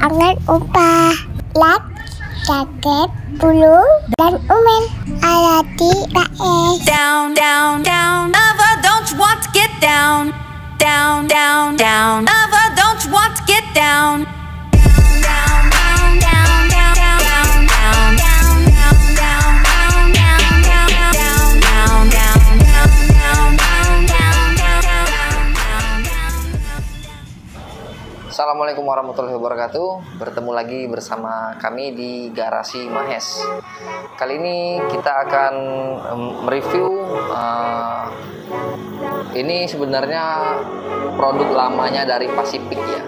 Angan upah Lak Jaket Bulu dan Umen Alati Raes. Down, down, down. Lover, don't you want to get down? Down, down, down. Lover, don't you want to get down? Down, down, down, down, down, down, down, down, down, down, down, down, down, down, down, down, down, down, down, down. Assalamualaikum warahmatullahi wabarakatuh. Bertemu lagi bersama kami di Garasi Mahes. Kali ini kita akan mereview ini sebenarnya produk lamanya dari Pacific ya.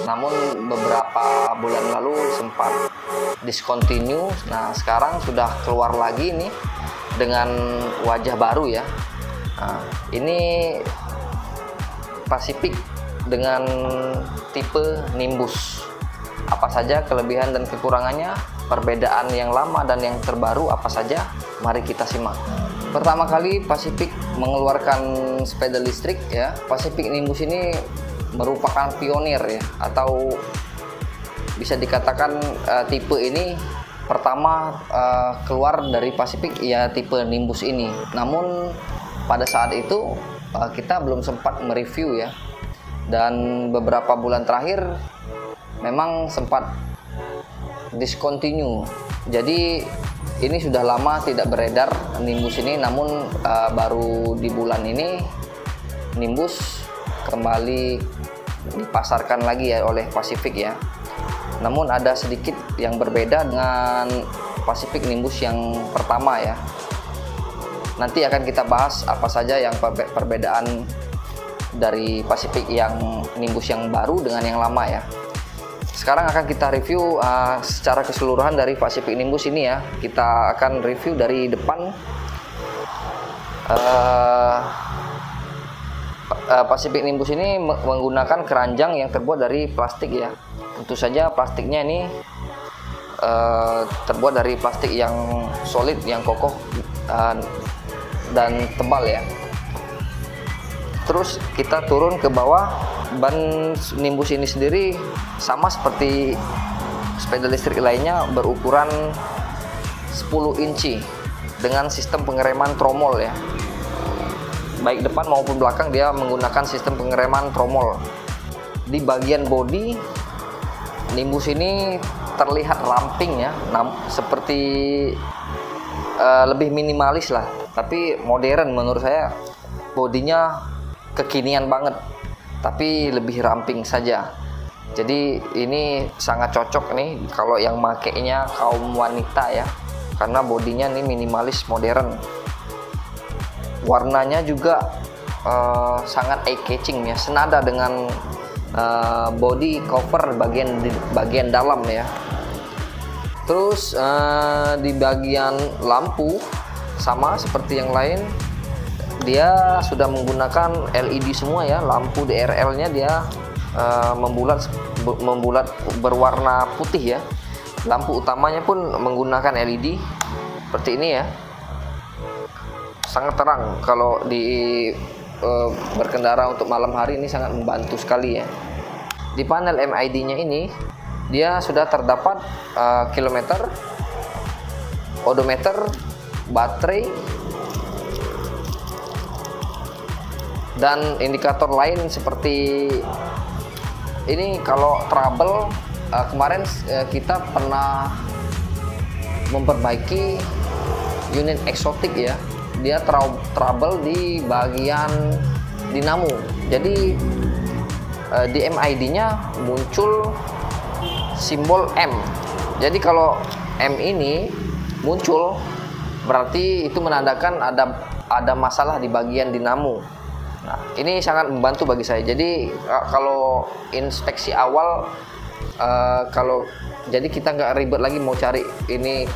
Namun beberapa bulan lalu sempat discontinue. Nah, sekarang sudah keluar lagi nih dengan wajah baru ya. Ini Pacific dengan tipe Nimbus. Apa saja kelebihan dan kekurangannya, perbedaan yang lama dan yang terbaru apa saja? Mari kita simak. Pertama kali Pacific mengeluarkan sepeda listrik ya. Pacific Nimbus ini merupakan pionir ya, atau bisa dikatakan tipe ini pertama keluar dari Pacific ya, tipe Nimbus ini. Namun pada saat itu kita belum sempat mereview ya. Dan beberapa bulan terakhir memang sempat discontinue. Jadi ini sudah lama tidak beredar Nimbus ini, namun baru di bulan ini Nimbus kembali dipasarkan lagi ya oleh Pacific ya. Namun ada sedikit yang berbeda dengan Pacific Nimbus yang pertama ya. Nanti akan kita bahas apa saja yang perbedaan dari Pacific yang Nimbus yang baru dengan yang lama ya. Sekarang akan kita review secara keseluruhan dari Pacific Nimbus ini ya. Kita akan review dari depan. Pacific Nimbus ini menggunakan keranjang yang terbuat dari plastik ya. Tentu saja plastiknya ini terbuat dari plastik yang solid, yang kokoh dan tebal ya. Terus kita turun ke bawah. Ban Nimbus ini sendiri sama seperti sepeda listrik lainnya, berukuran 10 inci dengan sistem pengereman tromol ya. Baik depan maupun belakang dia menggunakan sistem pengereman tromol. Di bagian bodi Nimbus ini terlihat ramping ya, seperti lebih minimalis lah, tapi modern menurut saya. Bodinya kekinian banget, tapi lebih ramping saja. Jadi ini sangat cocok nih kalau yang makainya kaum wanita ya, karena bodinya nih minimalis modern. Warnanya juga sangat eye-catching ya, senada dengan body cover bagian dalam ya. Terus di bagian lampu sama seperti yang lain, dia sudah menggunakan LED semua ya. Lampu DRL-nya dia membulat berwarna putih ya. Lampu utamanya pun menggunakan LED seperti ini ya. Sangat terang kalau di berkendara untuk malam hari, ini sangat membantu sekali ya. Di panel MID-nya ini dia sudah terdapat kilometer, odometer, baterai, dan indikator lain seperti ini. Kalau trouble kemarin kita pernah memperbaiki unit eksotik ya. Dia trouble di bagian dinamo. Jadi di MID-nya muncul simbol M. Jadi kalau M ini muncul, berarti itu menandakan ada masalah di bagian dinamo. Nah, ini sangat membantu bagi saya. Jadi kalau inspeksi awal, jadi kita nggak ribet lagi mau cari ini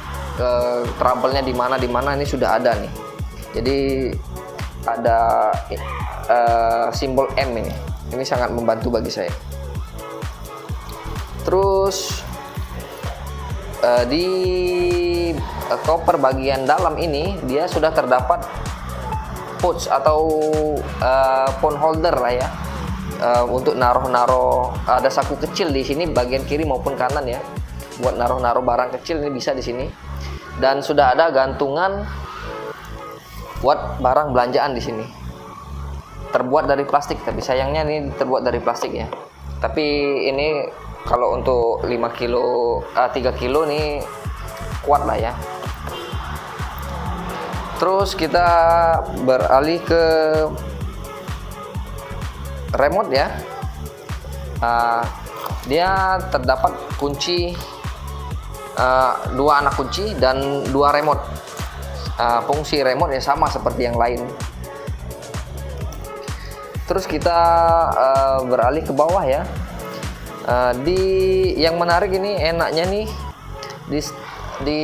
trouble-nya di mana, ini sudah ada nih. Jadi ada simbol M ini. Ini sangat membantu bagi saya. Terus di koper bagian dalam ini dia sudah terdapat pouch atau phone holder lah ya. untuk naruh-naruh, ada saku kecil di sini bagian kiri maupun kanan ya, buat naruh-naruh barang kecil ini bisa di sini. Dan sudah ada gantungan buat barang belanjaan di sini. Terbuat dari plastik, tapi sayangnya ini terbuat dari plastik ya. Tapi ini kalau untuk 5 kilo, 3 kilo nih kuat lah ya. Terus kita beralih ke remote ya. Dia terdapat kunci, 2 anak kunci dan 2 remote. Fungsi remote ya sama seperti yang lain. Terus kita beralih ke bawah ya. Yang menarik ini, enaknya nih di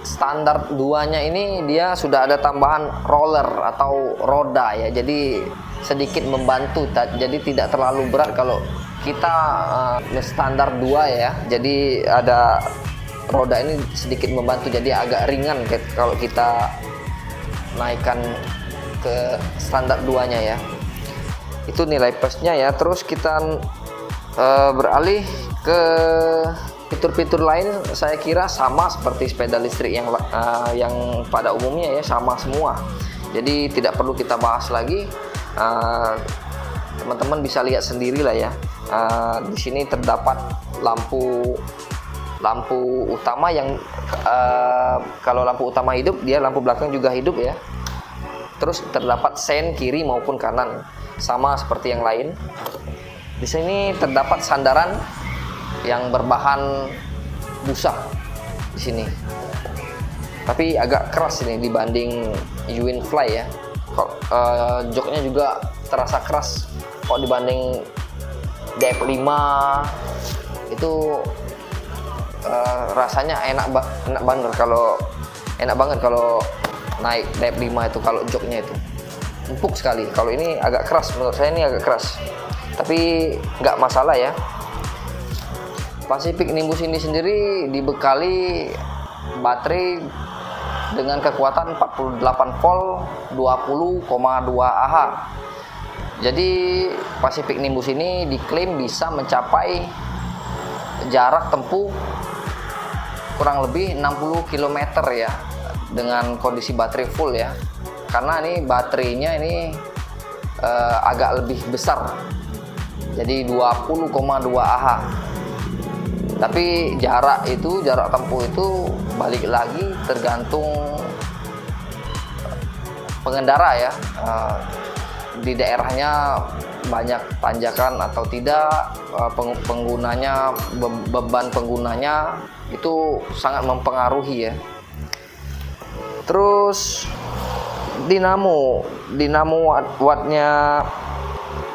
standar 2-nya ini dia sudah ada tambahan roller atau roda ya, jadi sedikit membantu, jadi tidak terlalu berat kalau kita standar 2 ya. Jadi ada roda ini sedikit membantu, jadi agak ringan kalau kita naikkan ke standar 2-nya ya. Itu nilai plusnya ya. Terus kita beralih ke fitur-fitur lain, saya kira sama seperti sepeda listrik yang pada umumnya ya, sama semua. Jadi tidak perlu kita bahas lagi. Teman-teman bisa lihat sendiri lah ya. Di sini terdapat lampu utama yang kalau lampu utama hidup, dia lampu belakang juga hidup ya. Terus terdapat sen kiri maupun kanan, sama seperti yang lain. Di sini terdapat sandaran yang berbahan busa di sini, tapi agak keras ini dibanding Uwin-Fly ya. Joknya juga terasa keras kok dibanding DF5 itu. Rasanya enak banget kalau naik DF5 itu, kalau joknya itu empuk sekali. Kalau ini agak keras, menurut saya ini agak keras, tapi nggak masalah ya. Pacific Nimbus ini sendiri dibekali baterai dengan kekuatan 48 volt 20,2 Ah. Jadi Pacific Nimbus ini diklaim bisa mencapai jarak tempuh kurang lebih 60 km ya, dengan kondisi baterai full ya. Karena ini baterainya ini agak lebih besar, jadi 20,2 Ah. Tapi jarak tempuh itu balik lagi tergantung pengendara ya. Di daerahnya banyak tanjakan atau tidak, penggunanya, beban penggunanya itu sangat mempengaruhi ya. Terus dinamo wattnya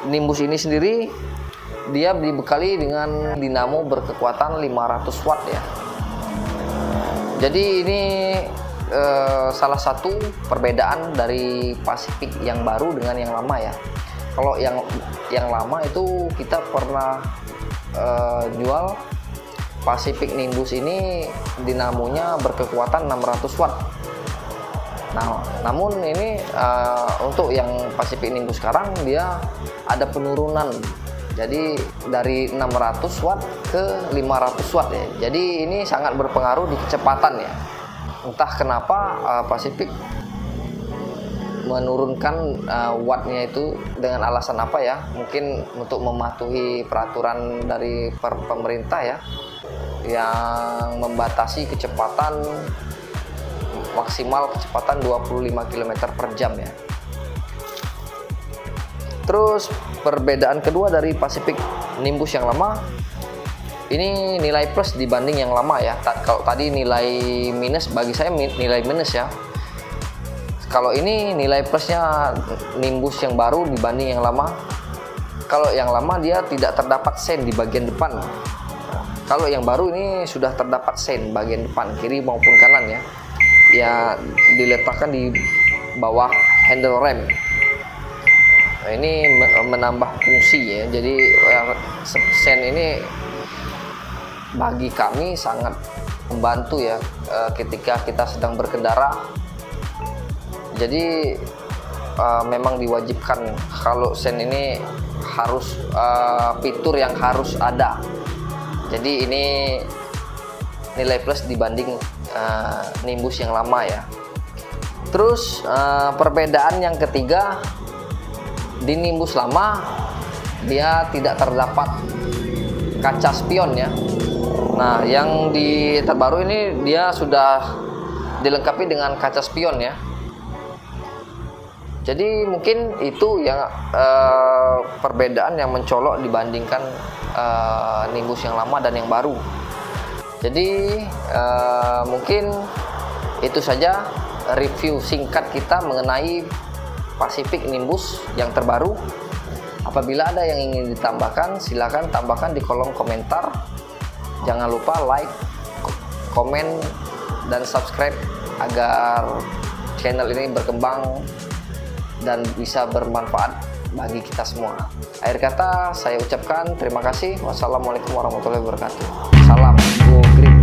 Nimbus ini sendiri, dia dibekali dengan dinamo berkekuatan 500 watt ya. Jadi ini salah satu perbedaan dari Pacific yang baru dengan yang lama ya. Kalau yang lama itu kita pernah jual Pacific Nimbus ini dinamonya berkekuatan 600 watt. Nah, namun ini untuk yang Pacific Nimbus sekarang dia ada penurunan. Jadi dari 600 watt ke 500 watt ya. Jadi ini sangat berpengaruh di kecepatan ya. Entah kenapa Pacific menurunkan wattnya itu dengan alasan apa ya? Mungkin untuk mematuhi peraturan dari pemerintah ya, yang membatasi kecepatan maksimal kecepatan 25 km per jam ya. Terus perbedaan kedua dari Pacific Nimbus yang lama, ini nilai plus dibanding yang lama ya. Kalau tadi nilai minus, bagi saya nilai minus ya. Kalau ini nilai plusnya Nimbus yang baru dibanding yang lama. Kalau yang lama dia tidak terdapat sen di bagian depan. Kalau yang baru ini sudah terdapat sen bagian depan, kiri maupun kanan ya. Ya diletakkan di bawah handle rem. Nah, ini menambah fungsi ya. Jadi sen ini bagi kami sangat membantu ya ketika kita sedang berkendara. Jadi memang diwajibkan kalau Sen ini harus fitur yang harus ada. Jadi ini nilai plus dibanding Nimbus yang lama ya. Terus perbedaan yang ketiga, di Nimbus lama dia tidak terdapat kaca spion ya. Nah, yang di terbaru ini dia sudah dilengkapi dengan kaca spion ya. Jadi mungkin itu yang perbedaan yang mencolok dibandingkan Nimbus yang lama dan yang baru. Jadi mungkin itu saja review singkat kita mengenai Pacific Nimbus yang terbaru. Apabila ada yang ingin ditambahkan, silakan tambahkan di kolom komentar. Jangan lupa like, komen, dan subscribe agar channel ini berkembang dan bisa bermanfaat bagi kita semua. Akhir kata saya ucapkan terima kasih. Wassalamualaikum warahmatullahi wabarakatuh. Salam Go Green.